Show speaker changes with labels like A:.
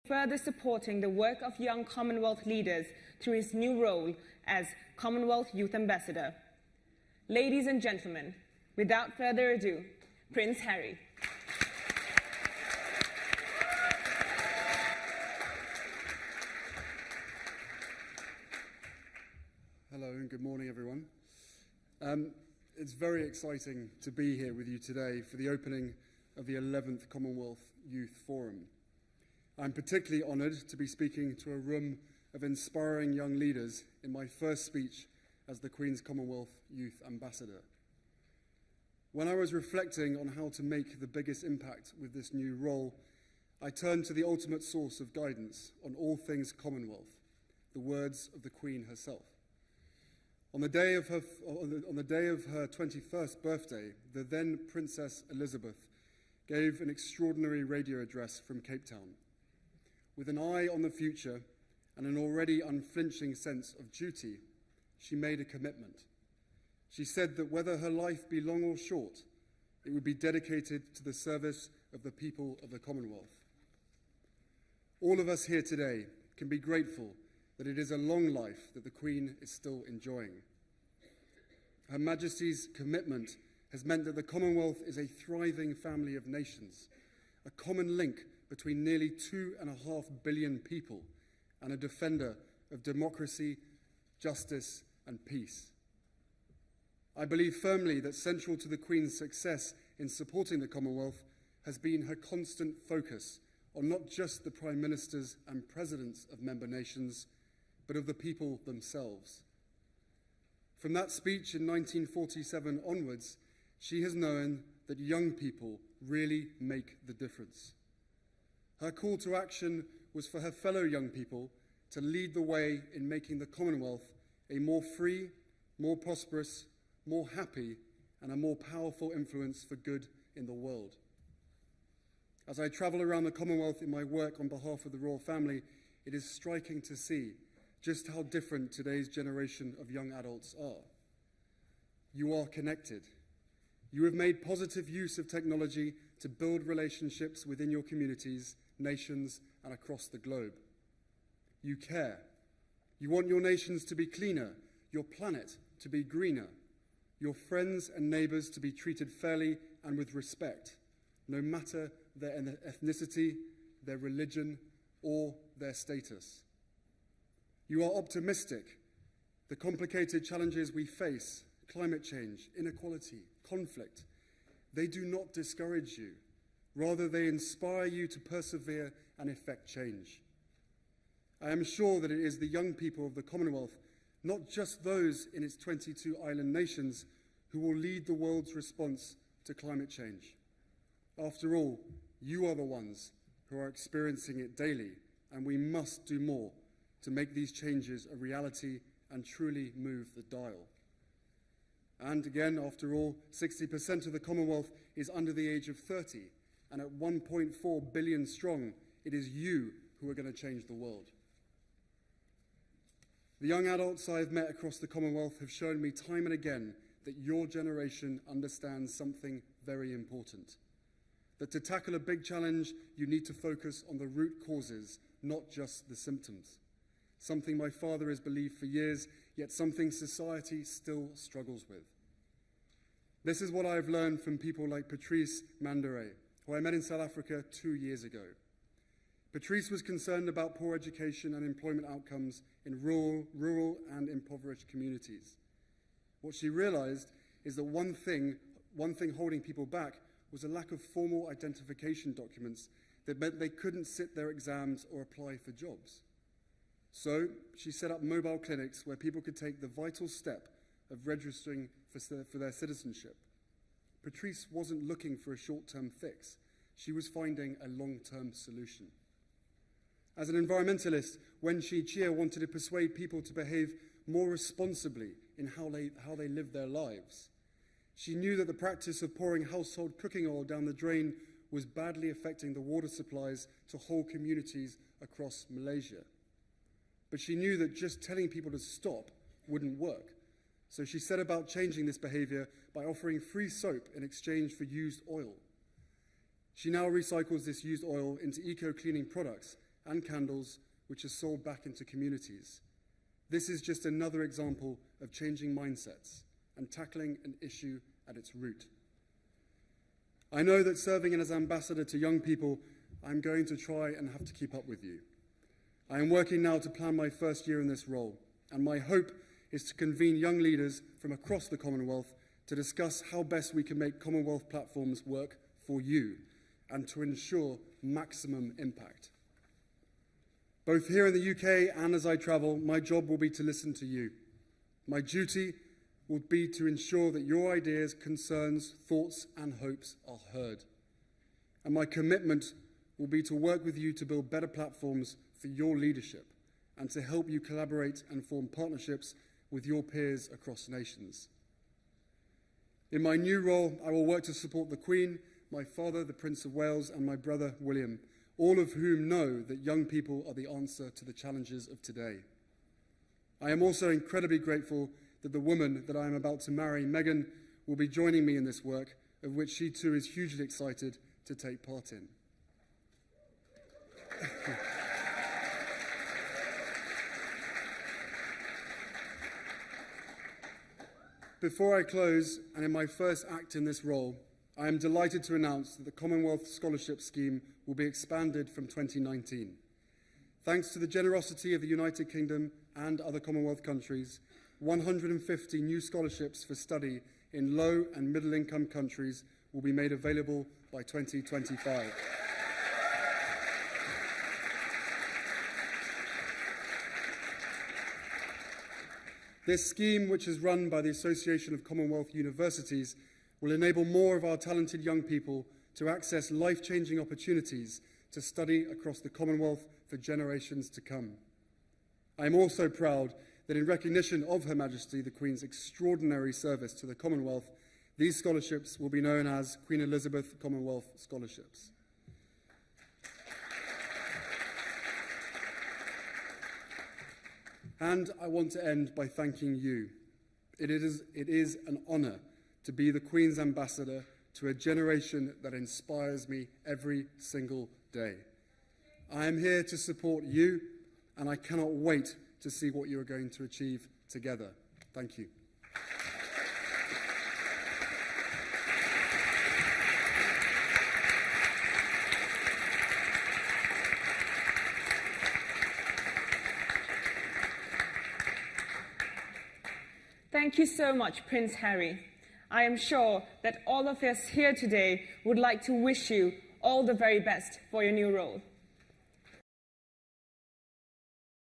A: further supporting the work of young Commonwealth leaders through his new role as Commonwealth Youth Ambassador. Ladies and gentlemen, without further ado, Prince Harry.
B: Hello and good morning, everyone. It's very exciting to be here with you today for the opening of the 11th Commonwealth Youth Forum. I'm particularly honoured to be speaking to a room of inspiring young leaders in my first speech as the Queen's Commonwealth Youth Ambassador. When I was reflecting on how to make the biggest impact with this new role, I turned to the ultimate source of guidance on all things Commonwealth, the words of the Queen herself. On the day of her 21st birthday, the then Princess Elizabeth gave an extraordinary radio address from Cape Town. With an eye on the future and an already unflinching sense of duty, she made a commitment. She said that whether her life be long or short, it would be dedicated to the service of the people of the Commonwealth. All of us here today can be grateful that it is a long life that the Queen is still enjoying. Her Majesty's commitment has meant that the Commonwealth is a thriving family of nations, a common link between nearly 2.5 billion people, and a defender of democracy, justice, and peace. I believe firmly that central to the Queen's success in supporting the Commonwealth has been her constant focus on not just the Prime Ministers and Presidents of member nations, but of the people themselves. From that speech in 1947 onwards, she has known that young people really make the difference. Her call to action was for her fellow young people to lead the way in making the Commonwealth a more free, more prosperous, more happy, and a more powerful influence for good in the world. As I travel around the Commonwealth in my work on behalf of the royal family, it is striking to see just how different today's generation of young adults are. You are connected. You have made positive use of technology to build relationships within your communities, nations, and across the globe. You care. You want your nations to be cleaner, your planet to be greener, your friends and neighbours to be treated fairly and with respect, no matter their ethnicity, their religion, or their status. You are optimistic. The complicated challenges we face, climate change, inequality, conflict, they do not discourage you. Rather, they inspire you to persevere and effect change. I am sure that it is the young people of the Commonwealth, not just those in its 22 island nations, who will lead the world's response to climate change. After all, you are the ones who are experiencing it daily, and we must do more to make these changes a reality and truly move the dial. And again, after all, 60% of the Commonwealth is under the age of 30, and at 1.4 billion strong, it is you who are going to change the world. The young adults I have met across the Commonwealth have shown me time and again that your generation understands something very important. That to tackle a big challenge, you need to focus on the root causes, not just the symptoms. Something my father has believed for years, yet something society still struggles with. This is what I have learned from people like Patrice Mandere, who I met in South Africa 2 years ago. Patrice was concerned about poor education and employment outcomes in rural and impoverished communities. What she realized is that one thing holding people back was a lack of formal identification documents that meant they couldn't sit their exams or apply for jobs. So she set up mobile clinics where people could take the vital step of registering for their citizenship. Patrice wasn't looking for a short-term fix. She was finding a long-term solution. As an environmentalist, Wenxi Chia wanted to persuade people to behave more responsibly in how they live their lives. She knew that the practice of pouring household cooking oil down the drain was badly affecting the water supplies to whole communities across Malaysia. But she knew that just telling people to stop wouldn't work. So she set about changing this behavior by offering free soap in exchange for used oil. She now recycles this used oil into eco-cleaning products and candles which are sold back into communities. This is just another example of changing mindsets and tackling an issue at its root. I know that serving as ambassador to young people, I'm going to try and have to keep up with you. I am working now to plan my first year in this role, and my hope is to convene young leaders from across the Commonwealth to discuss how best we can make Commonwealth platforms work for you and to ensure maximum impact. Both here in the UK and as I travel, my job will be to listen to you. My duty will be to ensure that your ideas, concerns, thoughts and hopes are heard. And my commitment will be to work with you to build better platforms for your leadership and to help you collaborate and form partnerships with your peers across nations. In my new role, I will work to support the Queen, my father, the Prince of Wales, and my brother, William, all of whom know that young people are the answer to the challenges of today. I am also incredibly grateful that the woman that I am about to marry, Meghan, will be joining me in this work, of which she too is hugely excited to take part in. Before I close, and in my first act in this role, I am delighted to announce that the Commonwealth Scholarship Scheme will be expanded from 2019. Thanks to the generosity of the United Kingdom and other Commonwealth countries, 150 new scholarships for study in low and middle-income countries will be made available by 2025. This scheme, which is run by the Association of Commonwealth Universities, will enable more of our talented young people to access life-changing opportunities to study across the Commonwealth for generations to come. I am also proud that in recognition of Her Majesty the Queen's extraordinary service to the Commonwealth, these scholarships will be known as Queen Elizabeth Commonwealth Scholarships. And I want to end by thanking you. It is an honour to be the Queen's ambassador to a generation that inspires me every single day. I am here to support you, and I cannot wait to see what you are going to achieve together. Thank you.
A: Thank you so much, Prince Harry. I am sure that all of us here today would like to wish you all the very best for your new role.